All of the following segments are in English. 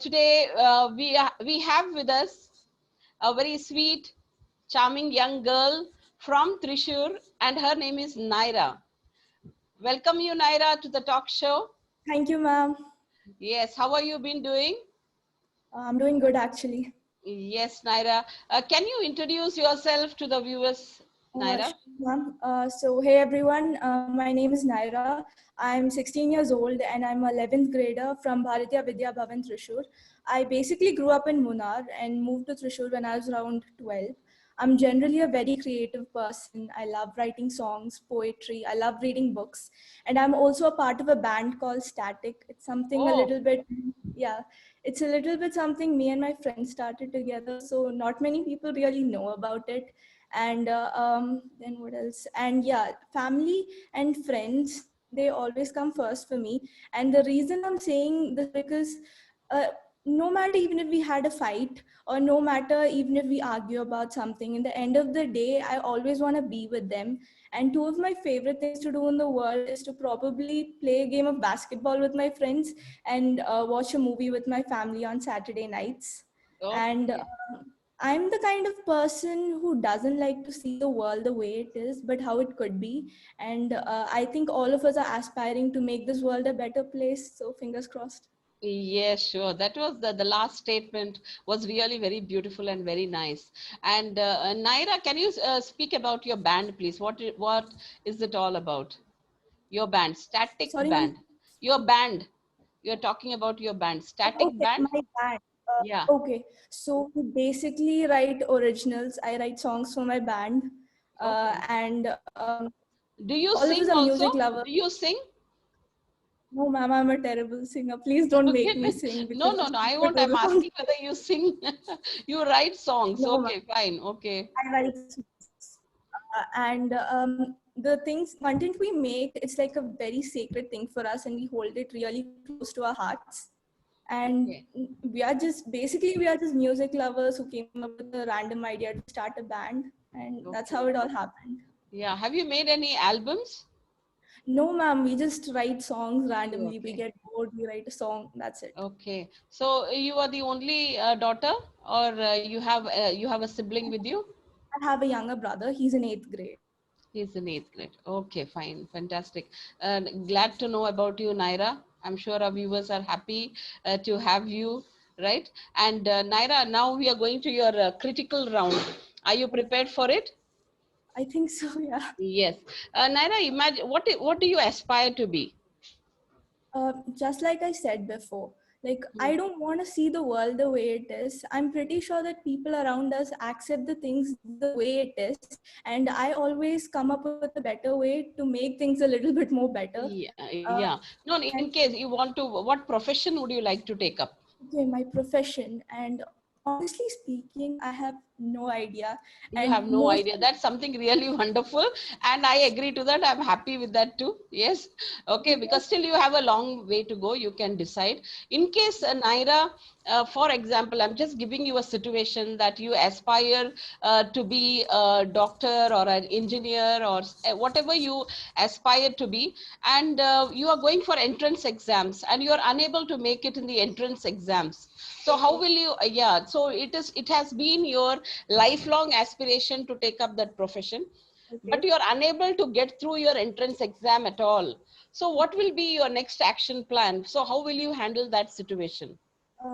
Today we have with us a very sweet, charming young girl from Trishur, and her name is Naira. Welcome you, Naira, to the talk show. Thank you, ma'am. Yes, how are you been doing? I'm doing good actually. Yes, Naira. Can you introduce yourself to the viewers, Naira? Sure, ma'am. Hey everyone, my name is Naira. I'm 16 years old and I'm a 11th grader from Bharatiya Vidya Bhavan, Trishur. I basically grew up in Munnar and moved to Trishur when I was around 12. I'm generally a very creative person. I love writing songs, poetry. I love reading books. And I'm also a part of a band called Static. It's something a Oh, little bit, yeah, it's a little bit something me and my friends started together. So not many people really know about it. And then what else? And yeah, family and friends, they always come first for me. And the reason I'm saying this because uh, no matter even if we had a fight, or no matter even if we argue about something, in the end of the day I always want to be with them. And two of my favorite things to do in the world is to probably play a game of basketball with my friends and watch a movie with my family on Saturday nights. And okay. I'm the kind of person who doesn't like to see the world the way it is, but how it could be. And I think all of us are aspiring to make this world a better place. So fingers crossed. Yes, sure. That was the last statement was really very beautiful and very nice. And Naira, can you speak about your band, please? What is it all about? Your band, Static Sorry, ma'am. Band. Your band. You're talking about your band, Static Okay, Band. my band. Yeah. Okay, so we basically write originals. I write songs for my band, Okay. and Do you all of us sing are also? music lovers. Do you sing? No, ma'am, I'm a terrible singer. Please don't make Okay. me sing No, because no, this no. will I put want. all I'm the songs. asking whether you sing. You write songs. No, ma'am, Okay, fine. Okay. I write songs. And the things content we make, it's like a very sacred thing for us, and we hold it really close to our hearts. And Okay. we are just music lovers who came up with a random idea to start a band, and that's how it Okay. all happened. Yeah. Have you made any albums? No, ma'am, we just write songs randomly. We Okay. get bored, we write a song, that's it. Okay. So you are the only daughter, or you have a sibling with you? I have a younger brother, he's in 8th grade. He's in eighth grade. Okay, fine, fantastic. Glad to know about you, Naira. I'm sure our viewers are happy to have you, right? And Naira, now we are going to your critical round. Are you prepared for it? I think so. Yeah. Yes. Naira, imagine what do you aspire to be? Just like I said before, like I don't want to see the world the way it is. I'm pretty sure that people around us accept the things the way it is, and I always come up with a better way to make things a little bit more better. Yeah, Uh, yeah. No, in and case you want to, what profession would you like to take up? okay, my profession, and honestly speaking, I have no idea. You And have no most idea. That's something really wonderful. And I agree to that. I'm happy with that too. Yes. Okay. Because still you have a long way to go. You can decide. In case, Naira, for example, I'm just giving you a situation that you aspire to be a doctor or an engineer or whatever you aspire to be. And you are going for entrance exams and you are unable to make it in the entrance exams. So how will you, yeah, so it has been your lifelong aspiration to take up that profession, but okay. you're unable to get through your entrance exam at all. So what will be your next action plan? So how will you handle that situation?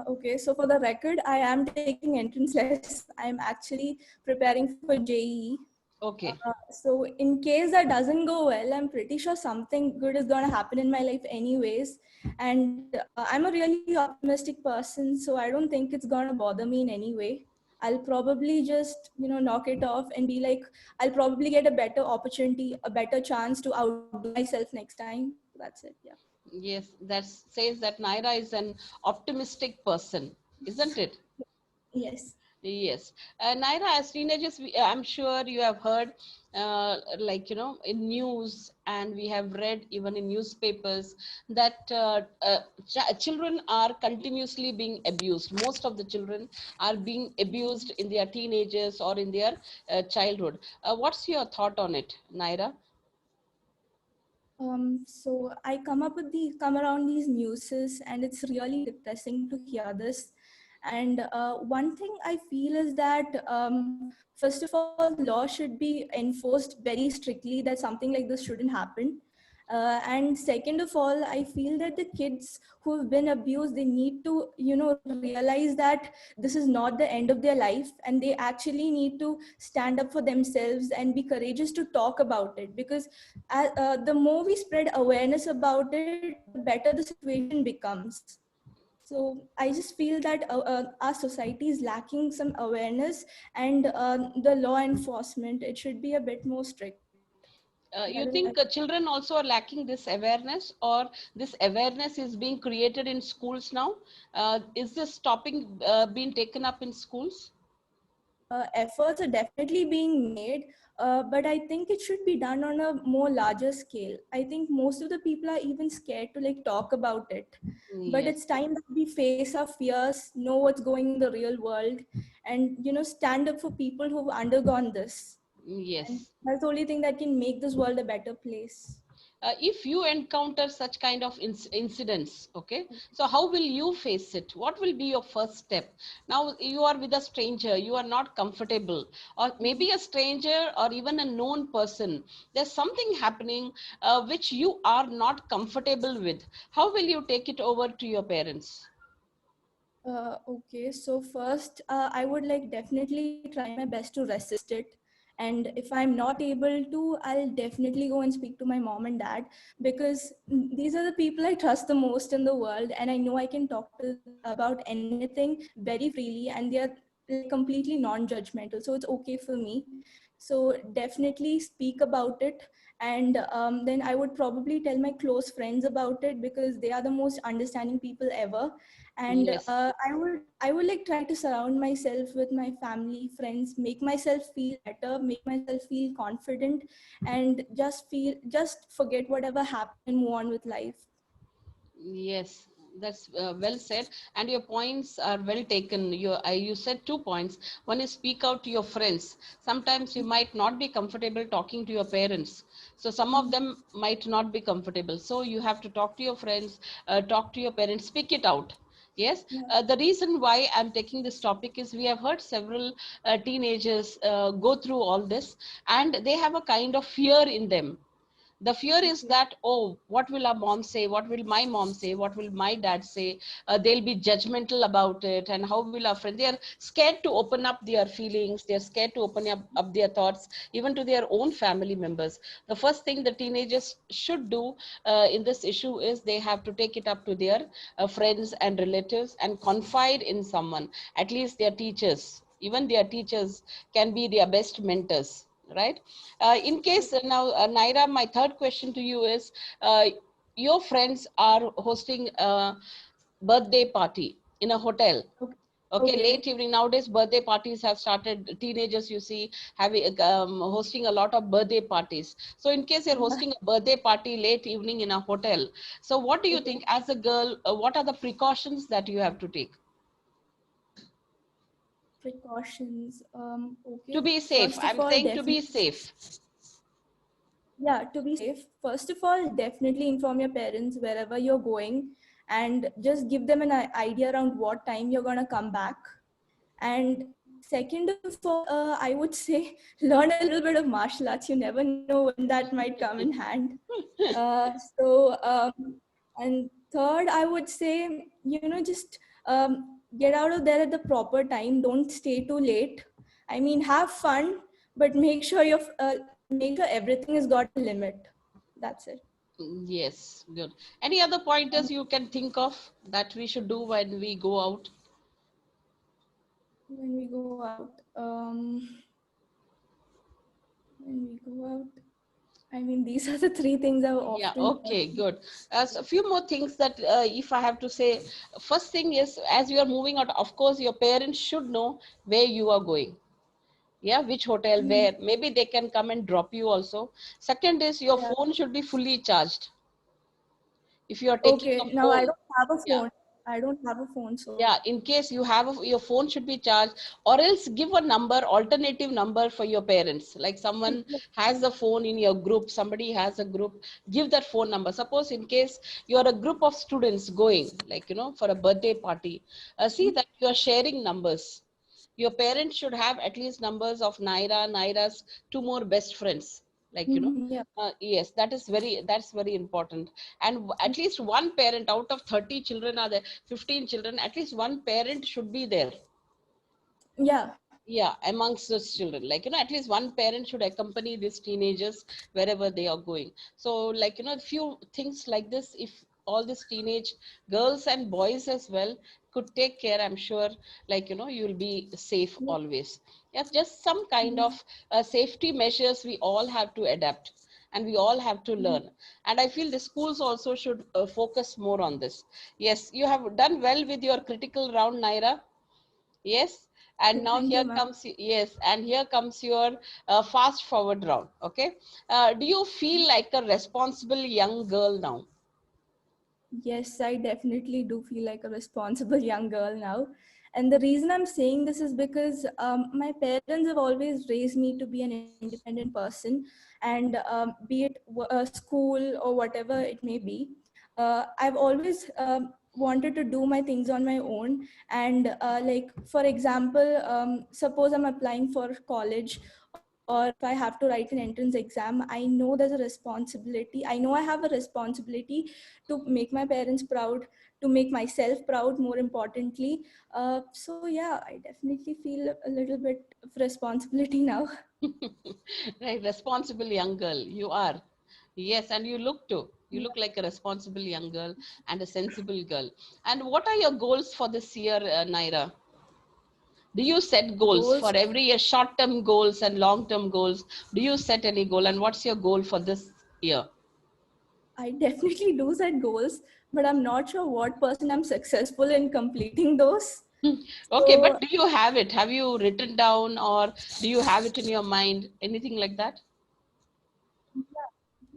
Okay, so for the record, I am taking entrance lessons. I'm actually preparing for JEE. Okay. So in case that doesn't go well, I'm pretty sure something good is going to happen in my life anyways. And I'm a really optimistic person, so I don't think it's going to bother me in any way. I'll probably just, knock it off and be like, I'll probably get a better opportunity, a better chance to outdo myself next time. That's it. Yeah. Yes, that says that Naira is an optimistic person, isn't it? Yes. Yes. Naira, as teenagers, I'm sure you have heard, like, in news, and we have read even in newspapers that children are continuously being abused. Most of the children are being abused in their teenagers or in their childhood. What's your thought on it, Naira? So I come around these newses, and it's really depressing to hear this. And one thing I feel is that first of all, law should be enforced very strictly that something like this shouldn't happen. And second of all, I feel that the kids who have been abused, they need to, realize that this is not the end of their life, and they actually need to stand up for themselves and be courageous to talk about it, because the more we spread awareness about it, the better the situation becomes. So I just feel that our society is lacking some awareness, and the law enforcement, it should be a bit more strict. That is, You think children also are lacking this awareness, or this awareness is being created in schools now? Is this topic being taken up in schools? efforts are definitely being made, but I think it should be done on a more larger scale. I think most of the people are even scared to like talk about it, but Yes, it's time that we face our fears, know what's going in the real world, and stand up for people who've undergone this. And yes. that's the only thing that can make this world a better place. If you encounter such kind of incidents, okay, so how will you face it? What will be your first step? Now you are with a stranger, you are not comfortable, or maybe a stranger or even a known person. There's something happening which you are not comfortable with. How will you take it over to your parents? Okay, so first, I would like definitely try my best to resist it. And if I'm not able to, I'll definitely go and speak to my mom and dad, because these are the people I trust the most in the world. And I know I can talk to them about anything very freely, and they're like completely non-judgmental. So it's okay for me. So definitely speak about it. And then I would probably tell my close friends about it, because they are the most understanding people ever. And Yes. I would like try to surround myself with my family, friends, make myself feel better, make myself feel confident, and just forget whatever happened and move on with life. Yes, that's well said, and your points are well taken. You said 2 points. One is speak out to your friends. Sometimes you might not be comfortable talking to your parents, so some of them might not be comfortable. So you have to talk to your friends, talk to your parents, speak it out. Yes, Yeah. the reason why I'm taking this topic is we have heard several teenagers go through all this, and they have a kind of fear in them. The fear is Okay. that, oh, what will our mom say, what will my mom say, what will my dad say, they'll be judgmental about it, and how will our friends, they are scared to open up their feelings, they're scared to open up their thoughts even to their own family members. The first thing the teenagers should do in this issue is they have to take it up to their friends and relatives and confide in someone, at least their teachers. Even their teachers can be their best mentors, right? In case now, Naira, my third question to you is, your friends are hosting a birthday party in a hotel. Okay. Okay, Okay. late evening. Nowadays, birthday parties have started. Teenagers, you see, having hosting a lot of birthday parties. So, in case you're Yeah. hosting a birthday party late evening in a hotel, so what do you Okay. think, as a girl, what are the precautions that you have to take Precautions. to Okay. be safe? First of I'm all, saying to be definitely. safe. Yeah, to be safe, first of all, definitely inform your parents wherever you're going, and just give them an idea around what time you're going to come back. And second of all, I would say learn a little bit of martial arts. You never know when that might come in hand. And third, I would say, just get out of there at the proper time. Don't stay too late. I mean, have fun, but make sure everything has got a limit. That's it. Yes, good. Any other pointers you can think of that we should do when we go out? When we go out, when we go out, I mean, these are the three things I've Yeah, often heard. okay, good. So a few more things that if I have to say, first thing is, as you are moving out, of course, your parents should know where you are going. Yeah, which hotel, Mm. where. Maybe they can come and drop you also. Second is your Yeah. phone should be fully charged. If you are taking Okay. a Now I phone, don't have a yeah. phone. I don't have a phone, so Yeah, in case you have your phone should be charged, or else give a number, alternative number for your parents. Like someone has a phone in your group, somebody has a group, give that phone number. Suppose in case you're a group of students going, like, for a birthday party, see that you are sharing numbers. Your parents should have at least numbers of Naira's two more best friends. Like, yeah. yes, that's very important. And at least one parent out of 30 children are there, 15 children, at least one parent should be there. Yeah. Yeah, amongst those children, like, at least one parent should accompany these teenagers wherever they are going. So, like, few things like this, if all these teenage girls and boys as well could take care, I'm sure, like, you'll be safe Yeah. always. Yeah, just some kind Yeah. of safety measures we all have to adapt, and we all have to Yeah. learn. And I feel the schools also should focus more on this. Yes, you have done well with your critical round, Naira. Yes, and now Thank you, here ma'am. comes, yes, and here comes your fast forward round. Okay, do you feel like a responsible young girl now? Yes, I definitely do feel like a responsible young girl now. And the reason I'm saying this is because my parents have always raised me to be an independent person. And be it school or whatever it may be, I've always wanted to do my things on my own. And like, for example, suppose I'm applying for college, or if I have to write an entrance exam, I know there's a responsibility. I know I have a responsibility to make my parents proud, to make myself proud, more importantly. So yeah, I definitely feel a little bit of responsibility now. Right, responsible young girl, you are. Yes, and you look too. You Yeah. look like a responsible young girl and a sensible girl. And what are your goals for this year, Naira? Do you set goals Goals. for every year, short-term goals and long-term goals? Do you set any goal, and what's your goal for this year? I definitely do set goals, but I'm not sure what percent I'm successful in completing those. Okay, but So do you have it? Have you written down, or do you have it in your mind? Anything like that? yeah,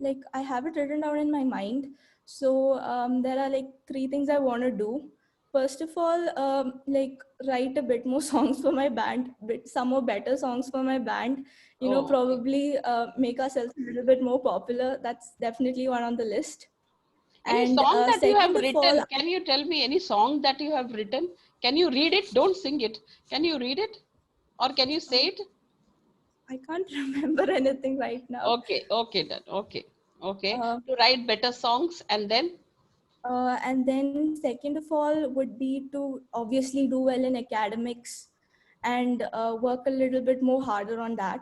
like I have it written down in my mind. So there are like three things I want to do. First of all, like write a bit more songs for my band, some more better songs for my band. Oh, okay. Probably make ourselves a little bit more popular. That's definitely one on the list. Any And song that you have second of all, written? Can you tell me any song that you have written? Can you read it? Don't sing it. Can you read it? Or can you say uh, it? I can't remember anything right now. Okay, okay, then. Okay, okay. Uh, To write better songs, and then, and then second of all would be to obviously do well in academics and work a little bit more harder on that.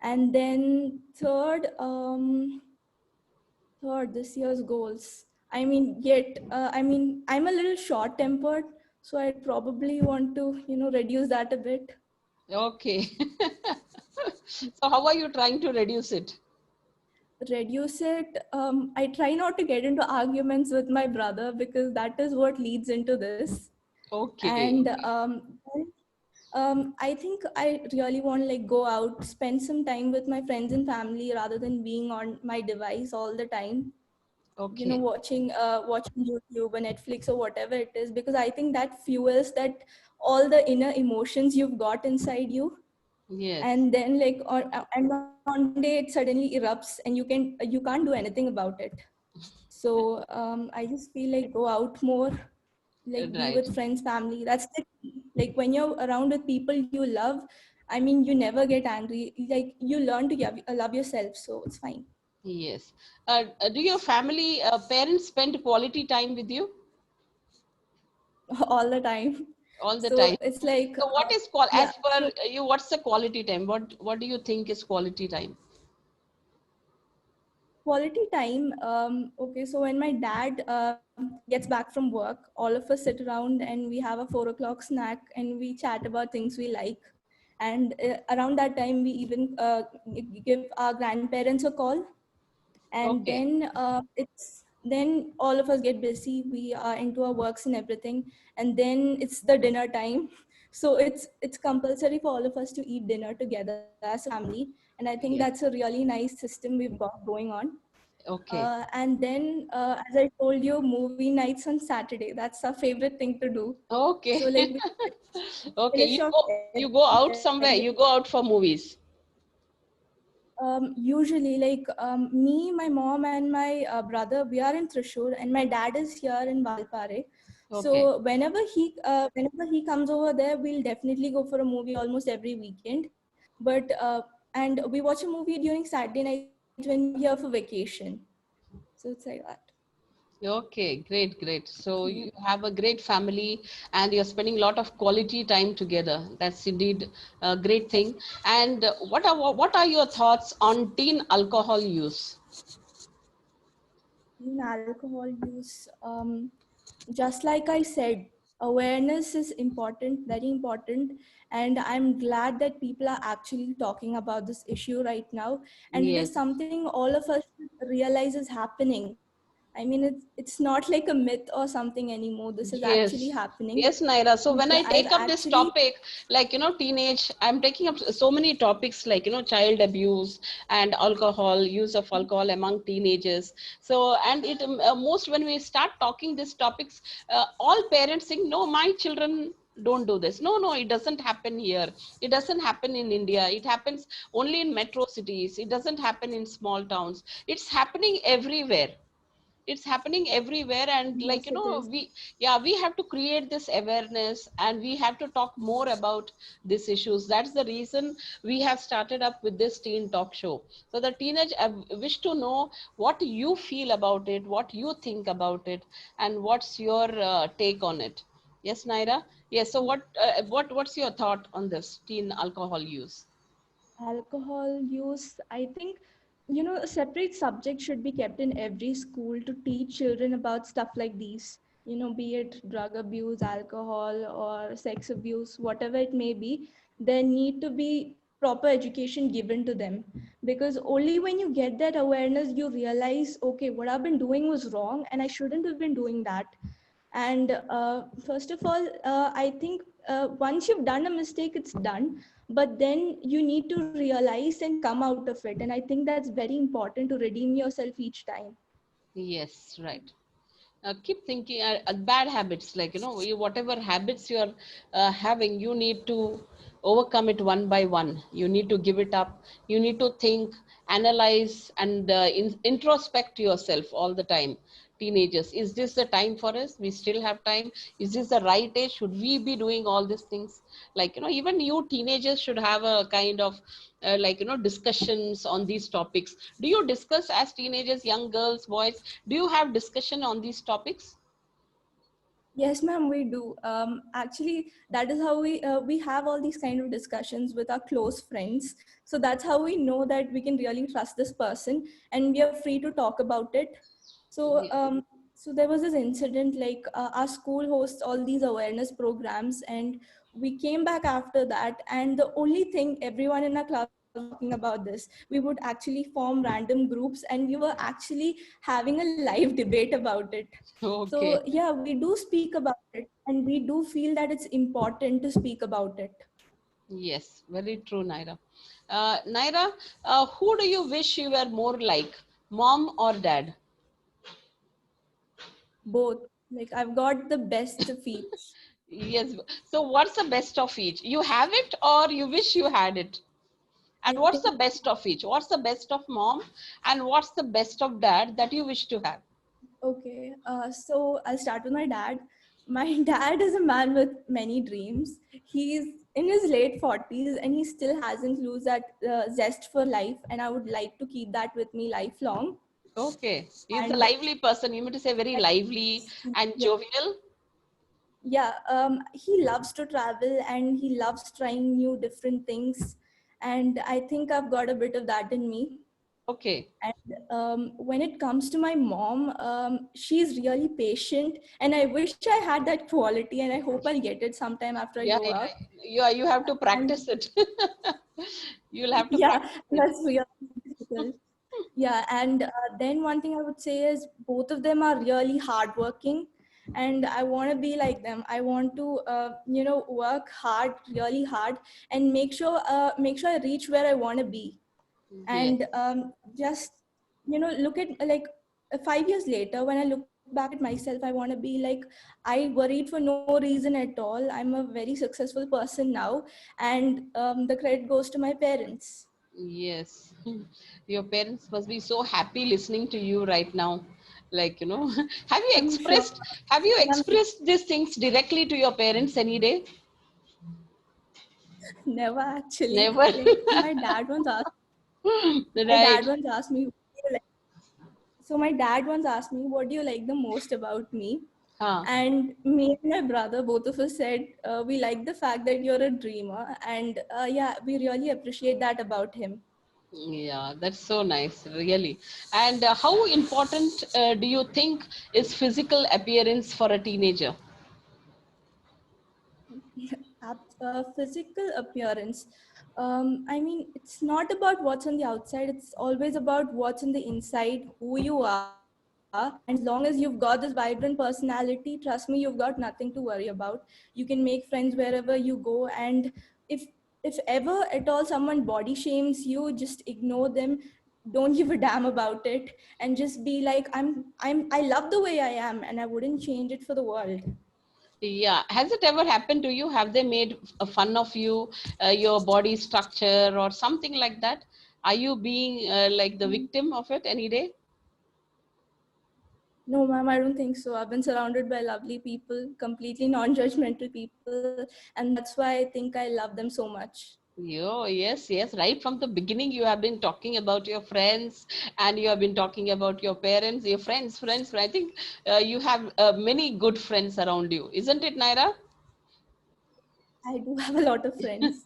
And then third, this year's goals. I mean, I'm a little short tempered, so I'd probably want to, reduce that a bit. okay. So, how are you trying to reduce it? Reduce it. I try not to get into arguments with my brother because that is what leads into this. Okay, And okay. I think I really want to like go out, spend some time with my friends and family rather than being on my device all the time. Okay. Watching YouTube or Netflix or whatever it is, because I think that fuels that all the inner emotions you've got inside you. Yes. And then and one day it suddenly erupts and you can't do anything about it. So I just feel like go out more, like be Right. with friends, family. That's the key. Like when you're around with people you love, I mean, you never get angry. Like you learn to love yourself, so it's fine. Yes. Do your family, parents spend quality time with you All the time. all the So time? it's like, So, what is yeah. as per So you? What's the quality time? What do you think is quality time? quality time. Okay, so when my dad gets back from work, all of us sit around and we have a 4 o'clock snack and we chat about things we like. And around that time, we even give our grandparents a call. And Okay. then then all of us get busy. We are into our works and everything, and then it's the dinner time. So it's compulsory for all of us to eat dinner together as a family. And I think Yes. that's a really nice system we've got going on. Okay. And then, as I told you, movie nights on Saturday. That's our favorite thing to do. So Okay. like we Okay. finish off You go out every somewhere. You go out for movies. usually like me, my mom, and my brother, we are in Thrissur, and my dad is here in Valpare. Okay. So whenever he comes over there, we'll definitely go for a movie almost every weekend. But and we watch a movie during Saturday nights when we're here for vacation. So it's like that. Okay, great, great. So Yeah. you have a great family and you're spending a lot of quality time together. That's indeed a great thing. And what are your thoughts on teen alcohol use? In alcohol use, just like I said, awareness is important, very important. And I'm glad that people are actually talking about this issue right now. And it is Yes. something all of us should realize is happening. I mean, it's not like a myth or something anymore. This is actually Yes, happening. yes, Naira. So when And I I've take up this actually, topic, like, teenage, I'm taking up so many topics like, child abuse and alcohol, use of alcohol among teenagers. So, and it most when we start talking these topics, all parents think, no, my children don't do this. No, no, it doesn't happen here. It doesn't happen in India. It happens only in metro cities. It doesn't happen in small towns. It's happening everywhere. It's happening everywhere. And like, yes, it is. we have to create this awareness and we have to talk more about these issues. That's the reason we have started up with this teen talk show, so the teenage wish to know what you feel about it, what you think about it, and what's your take on it. Yes, Naira. Yes, so what's your thought on this teen alcohol use? Alcohol use, I think, a separate subject should be kept in every school to teach children about stuff like these. Be it drug abuse, alcohol, or sex abuse, whatever it may be, there need to be proper education given to them. Because only when you get that awareness, you realize, okay, what I've been doing was wrong and I shouldn't have been doing that. And first of all, I think once you've done a mistake, it's done. But then you need to realize and come out of it. And I think that's very important to redeem yourself each time. Yes, right. Keep thinking bad habits, like, whatever habits you're having, you need to overcome it one by one. You need to give it up. You need to think, analyze, and introspect yourself all the time. Teenagers, is this the time for us? We still have time. Is this the right age? Should we be doing all these things? Like, even you teenagers should have a kind of like, discussions on these topics. Do you discuss as teenagers, young girls, boys? Do you have discussion on these topics? Yes, ma'am, we do. Actually, that is how we have all these kind of discussions with our close friends. So that's how we know that we can really trust this person, and we are free to talk about it. So Yeah. so there was this incident, like our school hosts all these awareness programs, and we came back after that, and the only thing everyone in our class was talking about this. We would actually form random groups, and we were actually having a live debate about it. So Okay. yeah, we do speak about it, and we do feel that it's important to speak about it. Yes, very true, Naira. Naira, who do you wish you were more like, mom or dad? Both. Like I've got the best of each. Yes. So what's the best of each? You have it or you wish you had it? And I what's think the best of each? What's the best of mom and what's the best of dad that you wish to have? okay. So I'll start with my dad. My dad is a man with many dreams. He's in his late 40s and he still hasn't lose that zest for life. And I would like to keep that with me lifelong. Okay. He's a And lively person. You meant to say very lively and yeah, jovial. yeah, he loves to travel and he loves trying new different things. And I think I've got a bit of that in me. Okay. And when it comes to my mom, she's really patient, and I wish I had that quality, and I hope I'll get it sometime after I Yeah, grow up. yeah. You have to And practice it. You'll have to yeah, practice it. that's really difficult. Yeah, and then one thing I would say is both of them are really hardworking, and I want to be like them. I want to, work hard, really hard, and make sure I reach where I want to be. Yes. And just look at like 5 years later, when I look back at myself, I want to be like, I worried for no reason at all. I'm a very successful person now, and the credit goes to my parents. Yes. Your parents must be so happy listening to you right now. Like, have you I'm sure. expressed have you I'm expressed these things directly to your parents any day? never actually. Never. Like my Right. dad once asked me, so my dad once asked me, what do you like the most about me? Huh. And me and my brother, both of us said, we like the fact that you're a dreamer. And yeah, we really appreciate that about him. Yeah, that's so nice, really. And how important do you think is physical appearance for a teenager? Physical appearance. I mean, it's not about what's on the outside, it's always about what's on the inside, who you are. And as long as you've got this vibrant personality, trust me, you've got nothing to worry about. You can make friends wherever you go. And if if ever at all someone body shames you, just ignore them. Don't give a damn about it, and just be like, I love the way I am, and I wouldn't change it for the world. Yeah, has it ever happened to you? Have they made a fun of you, your body structure, or something like that? Are you being like the victim of it any day? No, ma'am, I don't think so. I've been surrounded by lovely people, completely non judgmental people, and that's why I think I love them so much. Yes, yes. Right from the beginning, you have been talking about your friends, and you have been talking about your parents, your friends. I think you have many good friends around you, isn't it, Naira? I do have a lot of friends.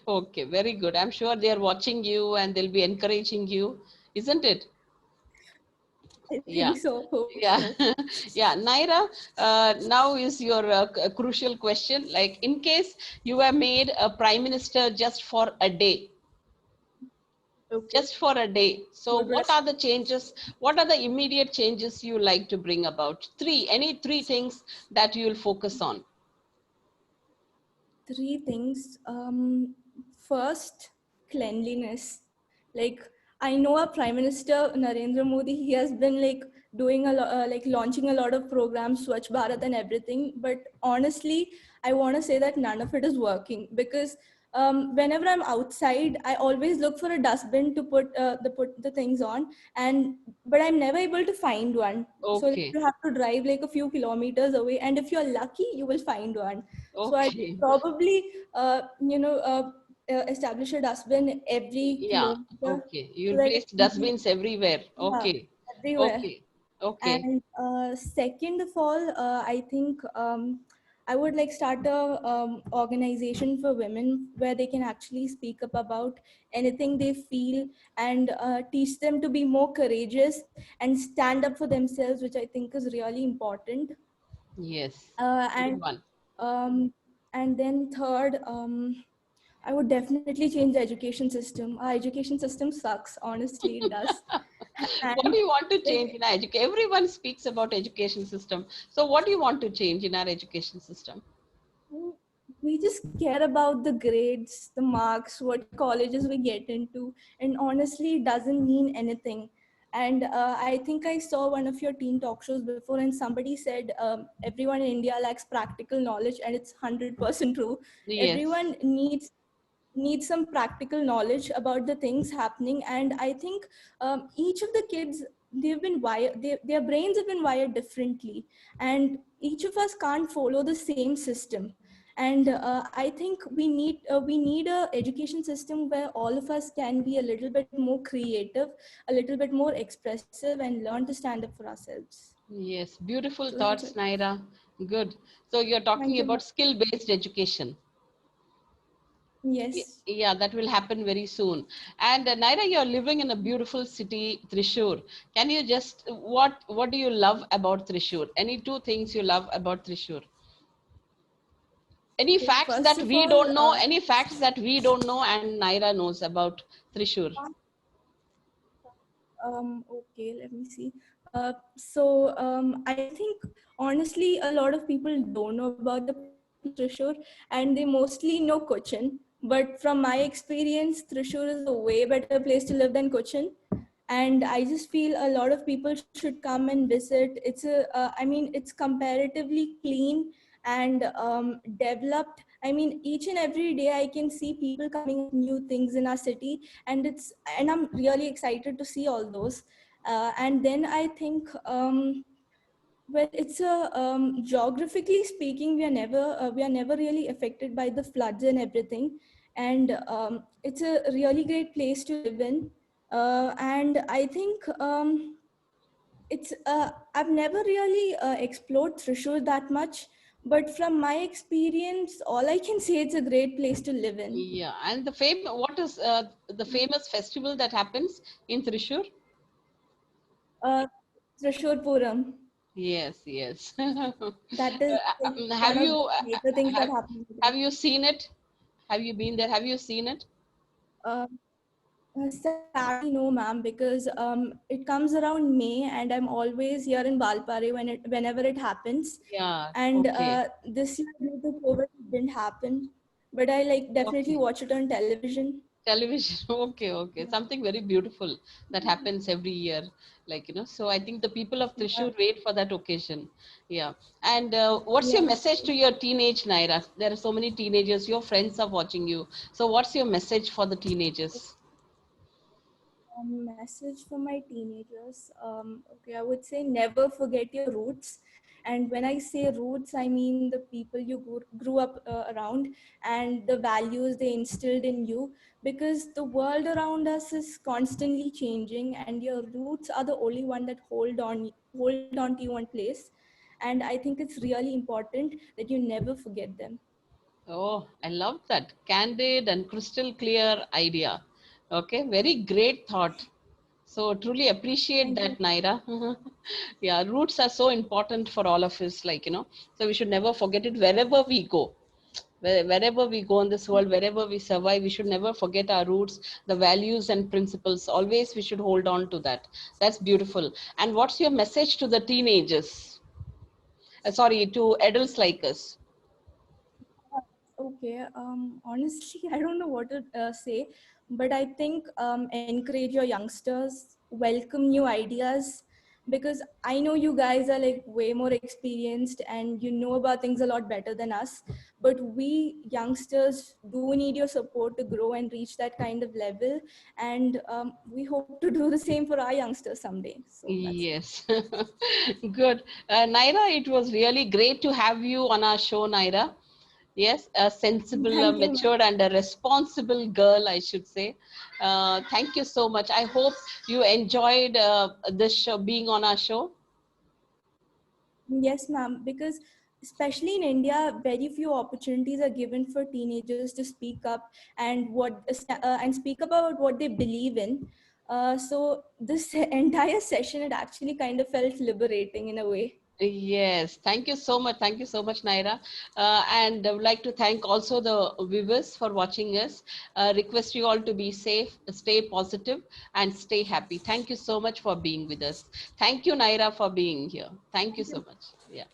Okay, very good. I'm sure they are watching you and they'll be encouraging you, isn't it? I Yeah. think so. Hope Yeah. so. Yeah. Naira, now is your crucial question. Like, in case you were made a prime minister just for a day, Okay. just for a day. So, What would I what are the changes? What are the immediate changes you like to bring about? Any three things that you'll focus on. Three things. First, cleanliness. Like, I know our Prime Minister Narendra Modi, he has been like doing like launching a lot of programs, Swachh Bharat and everything. But honestly, I want to say that none of it is working, because whenever I'm outside, I always look for a dustbin to put the things on, and but I'm never able to find one. So like, Okay. you have to drive like a few kilometers away, and if you're lucky, you will find one. So I Okay. probably, establish a dustbin every Yeah. kilometer, Okay. so You'll that place it's easy. dustbins everywhere. Yeah, Okay. everywhere. Okay. Okay. And second of all, I think I would like start a organization for women where they can actually speak up about anything they feel, and teach them to be more courageous and stand up for themselves, which I think is really important. Yes. Uh, Good and one. um, and then third, I would definitely change the education system. Our education system sucks, honestly, it does. What And do you want to like, change in our education? Everyone speaks about education system. So what do you want to change in our education system? we just care about the grades, the marks, what colleges we get into, and honestly, it doesn't mean anything. And I think I saw one of your teen talk shows before, and somebody said everyone in India lacks practical knowledge, and it's 100% true. Yes. Everyone needs some practical knowledge about the things happening. And I think each of the kids, they've been wired, their brains have been wired differently, and each of us can't follow the same system. And I think we need a education system where all of us can be a little bit more creative, a little bit more expressive, and learn to stand up for ourselves. Yes. Beautiful So that's thoughts, it. Naira. Good. So you're Thank talking you, ma'am. about skill-based education. Yes. Yeah, that will happen very soon. And Naira, you're living in a beautiful city, Thrissur. Can you just what do you love about Thrissur? Any two things you love about Thrissur? Any Okay, facts first that of we all, don't know? Any facts that we don't know and Naira knows about Thrissur? Okay, let me see. I think honestly, a lot of people don't know about the place Thrissur, and they mostly know Cochin. But from my experience, Thrissur is a way better place to live than Cochin. and I just feel a lot of people should come and visit. I mean, it's comparatively clean and developed. I mean, each and every day I can see people coming up new things in our city, and I'm really excited to see all those. And then I think, well, it's a geographically speaking, we are never really affected by the floods and everything, and it's a really great place to live in. And I think it's I've never really explored Thrissur that much, but from my experience, all I can say, it's a great place to live in. Yeah, and what is the famous festival that happens in Thrissur? Uh, Thrissur Puram. Yes, yes. That is like Have one of you the major things that happen. have you seen it? Have you been there? Have you seen it? Uh, Sadly, no, ma'am, because it comes around May, and I'm always here in Valpare whenever it happens. Yeah. And Okay. this year, due to COVID, it didn't happen. But I like definitely Okay. watch it on television. Television. Okay. Okay. Yeah. Something very beautiful that happens every year. Like, so I think the people of Yeah. Thrissur wait for that occasion. Yeah. And what's your Yeah. message to your teenage Naira? There are so many teenagers. Your friends are watching you. So what's your message for the teenagers? Message for my teenagers. Okay, I would say never forget your roots. And when I say roots, I mean the people you grew up around, and the values they instilled in you. Because the world around us is constantly changing, and your roots are the only one that hold on to you one place. And I think it's really important that you never forget them. Oh, I love that. Candid and crystal clear idea. Okay, very great thought. So truly appreciate Thank you. that, Naira. Yeah, roots are so important for all of us, so we should never forget it wherever we go. Wherever we go in this world, wherever we survive, we should never forget our roots, the values and principles. Always we should hold on to that. That's beautiful. And what's your message to the teenagers? Sorry, to adults like us. Okay. Honestly, I don't know what to say, but I think encourage your youngsters, welcome new ideas, because I know you guys are like way more experienced and you know about things a lot better than us. But we youngsters do need your support to grow and reach that kind of level, and we hope to do the same for our youngsters someday. So that's it. Yes. Good. Naira, it was really great to have you on our show, Naira. Yes, a sensible, Thank you, ma'am. matured, and a responsible girl, I should say. Thank you so much. I hope you enjoyed this show, being on our show. Yes, ma'am, because especially in India, very few opportunities are given for teenagers to speak up and speak about what they believe in. So this entire session, it actually kind of felt liberating in a way. Yes, thank you so much. Thank you so much, Naira. And I would like to thank also the viewers for watching us. Request you all to be safe, stay positive, and stay happy. Thank you so much for being with us. Thank you, Naira, for being here. Thank you Thank so you. much. Yeah.